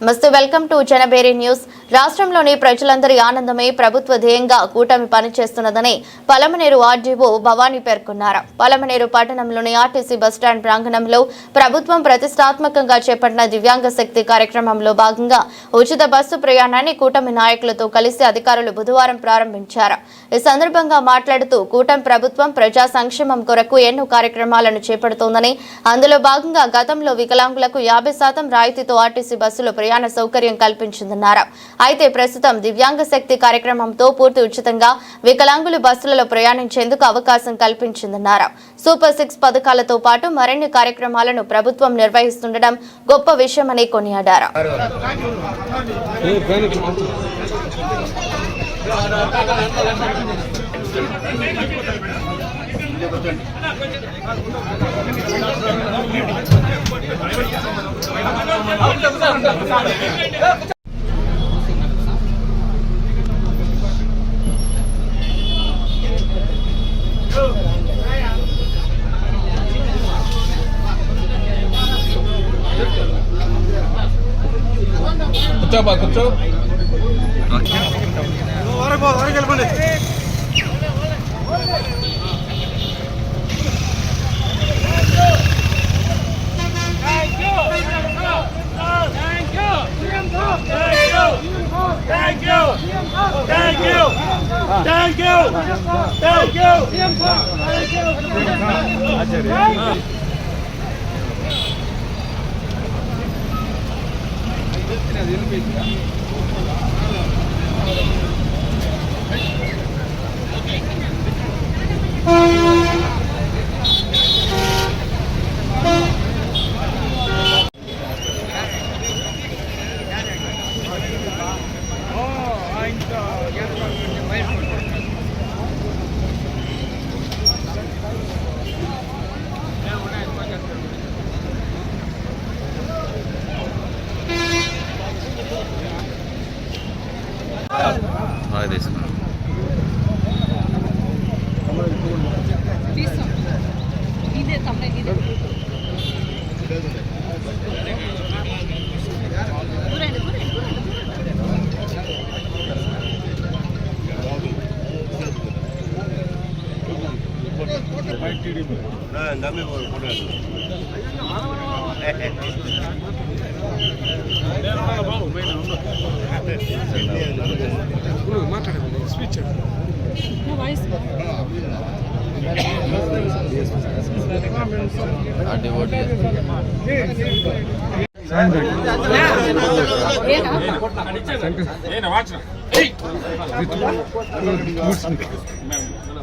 నమస్తే, welcome to జనబేరి news. రాష్ట్రంలోని ప్రజలందరి ఆనందమే ప్రభుత్వ ధ్యేయంగా కూటమి పనిచేస్తున్నదని పలమనేరు ఆర్డీఓ భవానీ పేర్కొన్నారు. పలమనేరు పట్టణంలోని ఆర్టీసీ బస్టాండ్ ప్రాంగణంలో ప్రభుత్వం ప్రతిష్టాత్మకంగా చేపట్టిన దివ్యాంగ శక్తి కార్యక్రమంలో భాగంగా ఉచిత బస్సు ప్రయాణాన్ని కూటమి నాయకులతో కలిసి అధికారులు బుధవారం ప్రారంభించారు. ఈ సందర్భంగా మాట్లాడుతూ కూటమి ప్రభుత్వం ప్రజా సంక్షేమం కొరకు ఎన్నో కార్యక్రమాలను చేపడుతోందని, అందులో భాగంగా గతంలో వికలాంగులకు 50% రాయితీతో ఆర్టీసీ బస్సులో ప్రయాణ సౌకర్యం కల్పించిందన్నారు. అయితే ప్రస్తుతం దివ్యాంగ శక్తి కార్యక్రమంతో పూర్తి ఉచితంగా వికలాంగులు బస్సులలో ప్రయాణించేందుకు అవకాశం కల్పించిందన్నారు. సూపర్ 6 పథకాలతో పాటు మరిన్ని కార్యక్రమాలను ప్రభుత్వం నిర్వహిస్తుండడం గొప్ప విషయమని కొనియాడారు. కూర్చో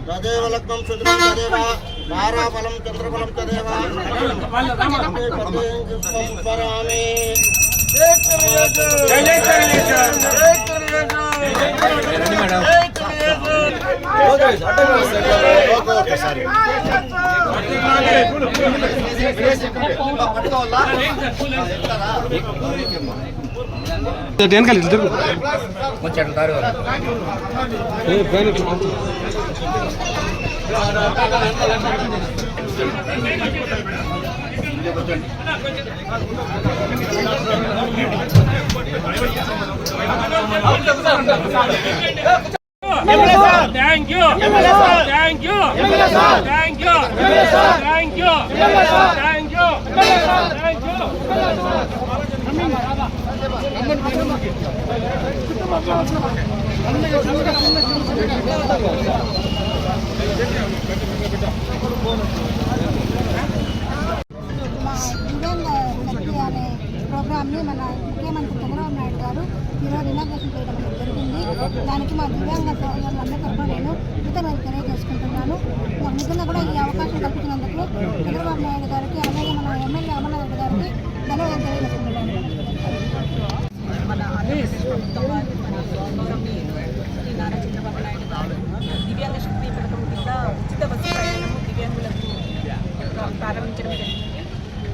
తదేవ లగ్నం సుదృఢం తదేవ తారాబలం చంద్రబలం తదేవ స్మరామి. Thank you. Thank you. Thank you. Thank you. Thank you. Thank you. ప్రోగ్రామ్ని మన ముఖ్యమంత్రి చంద్రబాబు నాయుడు గారు ఈరోజు ఇనాగ్రేషన్ చేయడం జరిగింది. దానికి మా దివ్యాంగ సోదరులందరి తరఫున నేను కృతజ్ఞతలు తెలియజేసుకుంటున్నాను. నిజంగా కూడా ఈ అవకాశం కల్పించినందుకు చంద్రబాబు నాయుడు గారికి, అలాగే మన ఎమ్మెల్యే అమర్నాథ్ గారికి ధన్యవాదాలు తెలియజేసుకుంటున్నాను. మన ఆంధ్రప్రదేశ్ ప్రభుత్వం వారు మన గౌరవనీయులు శ్రీ నారా చంద్రబాబు నాయుడు గారు దివ్యాంగ శక్తి పథకం కింద ఉచిత బస్సు ప్రయాణము దివ్యాంగులకు ప్రారంభించడం జరిగింది.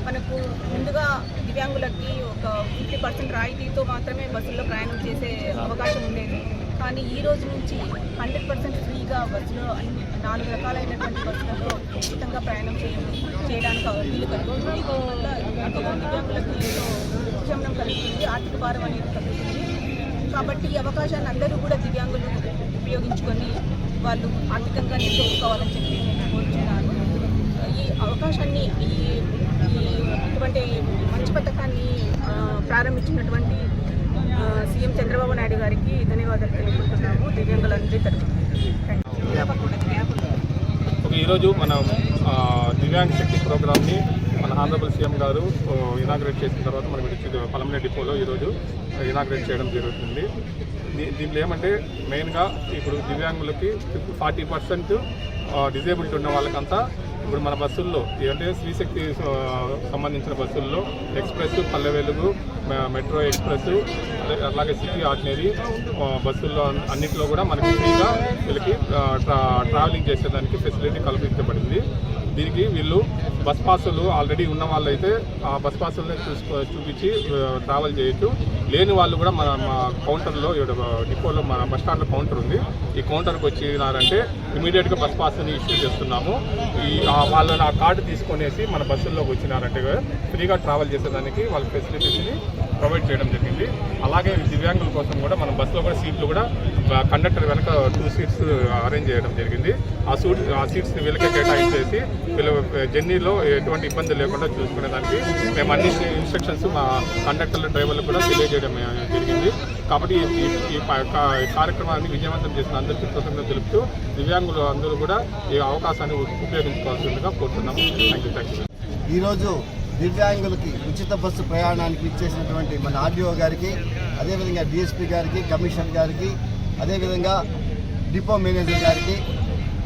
మనకు ముందుగా దివ్యాంగులకి ఒక 50% రాయితీతో మాత్రమే బస్సుల్లో ప్రయాణం చేసే అవకాశం ఉండేది. కానీ ఈ రోజు నుంచి 100% ఫ్రీగా బస్సులో అన్ని 4 రకాలైనటువంటి బస్సులలో ఉచితంగా ప్రయాణం చేయడానికి వీలు కలుగుతుంది. దీనివల్ల దివ్యాంగులకు ఎంతో ఉపశమనం కలుగుతుంది, ఆర్థిక భారం అనేది తగ్గుతుంది. కాబట్టి ఈ అవకాశాన్ని అందరూ కూడా దివ్యాంగులు ఉపయోగించుకొని వాళ్ళు ఆర్థికంగా నిలదొక్కుకోవాలని చెప్పి నేను కోరుతున్నాను. ఈ అవకాశాన్ని ఇటువంటి మంచి పథకాన్ని ప్రారంభించినటువంటి సీఎం చంద్రబాబు నాయుడు గారికి ధన్యవాదాలు తెలుపుతున్నాము దివ్యాంగులందరి తరఫున. ఈరోజు మనం దివ్యాంగ శక్తి ప్రోగ్రామ్ని మన ఆనరబుల్ సీఎం గారు ఇనాగ్రేట్ చేసిన తర్వాత మనకి పలమనేరు డిపోలో ఈరోజు ఇనాగ్రేట్ చేయడం జరుగుతుంది. దీంట్లో ఏమంటే మెయిన్గా ఇప్పుడు దివ్యాంగులకి 40% డిజేబిలిటీ ఉన్న వాళ్ళకంతా ఇప్పుడు మన బస్సుల్లో అంటే శ్రీశక్తి సంబంధించిన బస్సుల్లో express, Palle Velugu, metro express, అలాగే సిటీ ఆర్డినరీ బస్సుల్లో అన్నింటిలో కూడా మనకి ఫ్రీగా వీళ్ళకి ట్రావెలింగ్ చేసేదానికి ఫెసిలిటీ కల్పించబడింది. దీనికి వీళ్ళు బస్ పాసులు ఆల్రెడీ ఉన్న వాళ్ళు అయితే ఆ బస్ పాసులనే చూపించి ట్రావెల్ చేయొచ్చు. లేని వాళ్ళు కూడా మా కౌంటర్లో డిపోలో మన బస్ స్టాండ్లో కౌంటర్ ఉంది. ఈ కౌంటర్కి వచ్చినారంటే ఇమీడియట్గా బస్ పాస్ని ఇష్యూ చేస్తున్నాము. వాళ్ళని ఆ కార్డు తీసుకొనేసి మన బస్సుల్లోకి వచ్చినారంటే ఫ్రీగా ట్రావెల్ చేసేదానికి వాళ్ళ ఫెసిలిటీస్ని ప్రొవైడ్ చేయడం జరిగింది. అలాగే దివ్యాంగుల కోసం కూడా మన బస్సులో కూడా సీట్లు కూడా కండక్టర్ వెనక 2 సీట్స్ అరేంజ్ చేయడం జరిగింది. ఆ సీట్స్ని వీళ్ళకే కేటాయించేసి వీళ్ళ జర్నీలో ఎటువంటి ఇబ్బంది లేకుండా చూసుకునే దానికి మేము అన్ని ఇన్స్ట్రక్షన్స్ మా కండక్టర్లు, డ్రైవర్లు కూడా తెలియజేయడం జరిగింది. కాబట్టి ఈ కార్యక్రమాన్ని విజయవంతం చేసిన అందరికీ కృతజ్ఞతలు తెలుపుతూ దివ్యాంగులు అందరూ కూడా ఈ అవకాశాన్ని ఉపయోగించుకోవాల్సిందిగా కోరుతున్నాము. Thank you. ఈరోజు దివ్యాంగులకి ఉచిత బస్సు ప్రయాణానికి ఇచ్చేసినటువంటి మన ఆర్డీఓ గారికి, అదేవిధంగా డిఎస్పీ గారికి, కమిషనర్ గారికి, అదేవిధంగా డిపో మేనేజర్ గారికి,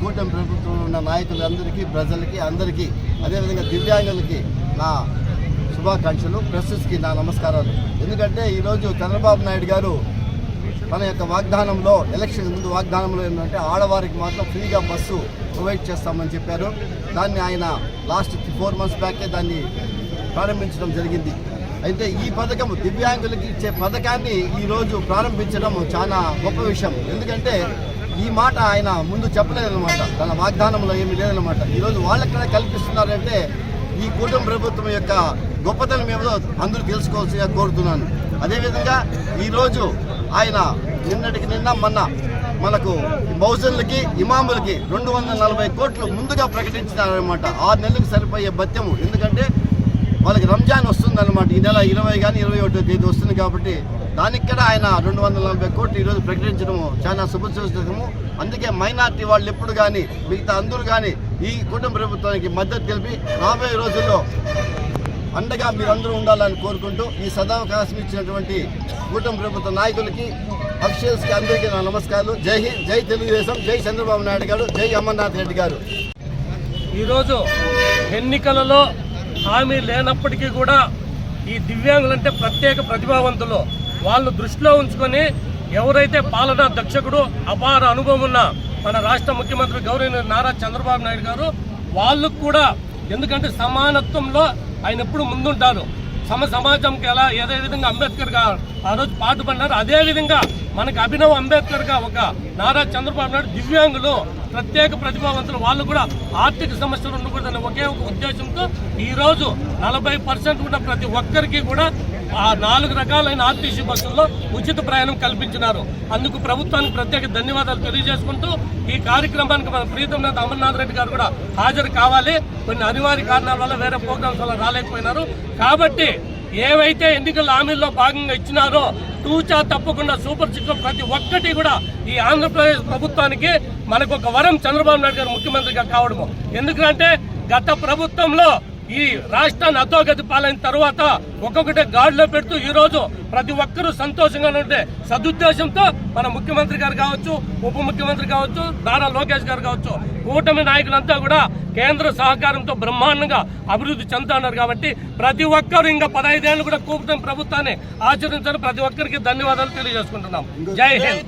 కూటమి ప్రభుత్వంలో ఉన్న నాయకులందరికీ, ప్రజలకి అందరికీ, అదేవిధంగా దివ్యాంగులకి నా శుభాకాంక్షలు, ప్రెస్కి నా నమస్కారాలు. ఎందుకంటే ఈరోజు చంద్రబాబు నాయుడు గారు తన యొక్క వాగ్దానంలో, ఎలక్షన్ ముందు వాగ్దానంలో ఏంటంటే ఆడవారికి మాత్రం ఫ్రీగా బస్సు ప్రొవైడ్ చేస్తామని చెప్పారు. దాన్ని ఆయన లాస్ట్ 4 months బ్యాకే దాన్ని ప్రారంభించడం జరిగింది. అయితే ఈ పథకం దివ్యాంగులకి ఇచ్చే పథకాన్ని ఈరోజు ప్రారంభించడం చాలా గొప్ప విషయం. ఎందుకంటే ఈ మాట ఆయన ముందు చెప్పలేదన్నమాట, తన వాగ్దానంలో ఏమీ లేదన్నమాట. ఈరోజు వాళ్ళకి కల్పిస్తున్నారంటే ఈ కూటమి ప్రభుత్వం యొక్క గొప్పతనం ఏదో అందరూ తెలుసుకోవాల్సిగా కోరుతున్నాను. అదేవిధంగా ఈరోజు ఆయన నిన్నటికి మొన్న మనకు బహుజనులకి, ఇమాములకి 240 కోట్లు ముందుగా ప్రకటించినారనమాట. 6 నెలలకు సరిపోయే భత్యము. ఎందుకంటే వాళ్ళకి రంజాన్ వస్తుందన్నమాట. ఈ నెల 20 కానీ 21వ తేదీ వస్తుంది కాబట్టి దానికి కూడా ఆయన 240 కోట్లు ఈరోజు ప్రకటించడము చాలా శుభసూచకము. అందుకే మైనార్టీ వాళ్ళు ఎప్పుడు కానీ, మిగతా అందరూ కానీ ఈ కుటుంబ ప్రభుత్వానికి మద్దతు తెలిపి రాబోయే రోజుల్లో అండగా మీరందరూ ఉండాలని కోరుకుంటూ ఈ సదావకాశం ఇచ్చినటువంటి కూటమి ప్రభుత్వ నాయకులకి, అఫీషియల్స్కి అందరికీ నా నమస్కారాలు. జై హింద్, జై తెలుగుదేశం, జై చంద్రబాబు నాయుడు గారు, జై అమర్నాథ్ రెడ్డి గారు. ఈరోజు ఎన్నికలలో హామీ లేనప్పటికీ కూడా ఈ దివ్యాంగులంటే ప్రత్యేక ప్రతిభావంతులు. వాళ్ళు దృష్టిలో ఉంచుకొని ఎవరైతే పాలనా దక్షకుడు, అపార అనుభవం ఉన్న మన రాష్ట్ర ముఖ్యమంత్రి గౌరవనీయులు నారా చంద్రబాబు నాయుడు గారు, వాళ్ళకు కూడా ఎందుకంటే సమానత్వంలో ఆయన ఎప్పుడు ముందుంటారు. సమాజంకి ఎలా ఏదే విధంగా అంబేద్కర్ గారు ఆ రోజు పాటుపడినారు, అదేవిధంగా మనకి అభినవ్ అంబేద్కర్ గా ఒక నారా చంద్రబాబు నాయుడు దివ్యాంగులు ప్రత్యేక ప్రతిభావంతులు, వాళ్ళు కూడా ఆర్థిక సమస్యలు ఉండకూడదనే ఒకే ఒక ఉద్దేశంతో ఈరోజు 40% ఉన్న ప్రతి ఒక్కరికి కూడా ఆ 4 రకాలైన ఆర్టీసీ బస్సుల్లో ఉచిత ప్రయాణం కల్పించినారు. అందుకు ప్రభుత్వానికి ప్రత్యేక ధన్యవాదాలు తెలియజేసుకుంటూ ఈ కార్యక్రమానికి మన ప్రీతం నేత అమర్నాథ్ రెడ్డి గారు కూడా హాజరు కావాలి. కొన్ని అనివార్య కారణాల వల్ల వేరే ప్రోగ్రామ్స్ వల్ల రాలేకపోయినారు. కాబట్టి ఏవైతే ఎన్నికల హామీల్లో భాగంగా ఇచ్చినారో తూచా తప్పకుండా సూపర్ సిక్స్ ప్రతి ఒక్కటి కూడా ఈ ఆంధ్రప్రదేశ్ ప్రభుత్వానికి మనకు ఒక వరం చంద్రబాబు నాయుడు గారు ముఖ్యమంత్రిగా కావడము. ఎందుకంటే గత ప్రభుత్వంలో ఈ రాష్ట్రాన్ని అధోగతి పాలైన తర్వాత ఒక్కొక్కటి గాడిలో పెడుతూ ఈ రోజు ప్రతి ఒక్కరూ సంతోషంగా ఉంటే సదుద్దేశంతో మన ముఖ్యమంత్రి గారు కావచ్చు, ఉప ముఖ్యమంత్రి కావచ్చు, నారా లోకేష్ గారు కావచ్చు, కూటమి నాయకులంతా కూడా కేంద్ర సహకారంతో బ్రహ్మాండంగా అభివృద్ధి చెందుతున్నారు. కాబట్టి ప్రతి ఒక్కరు ఇంకా 15 ఏళ్ళు కూడా కూటమి ప్రభుత్వాన్ని ఆచరించాలని ప్రతి ఒక్కరికి ధన్యవాదాలు తెలియజేసుకుంటున్నాం. జై హింద్.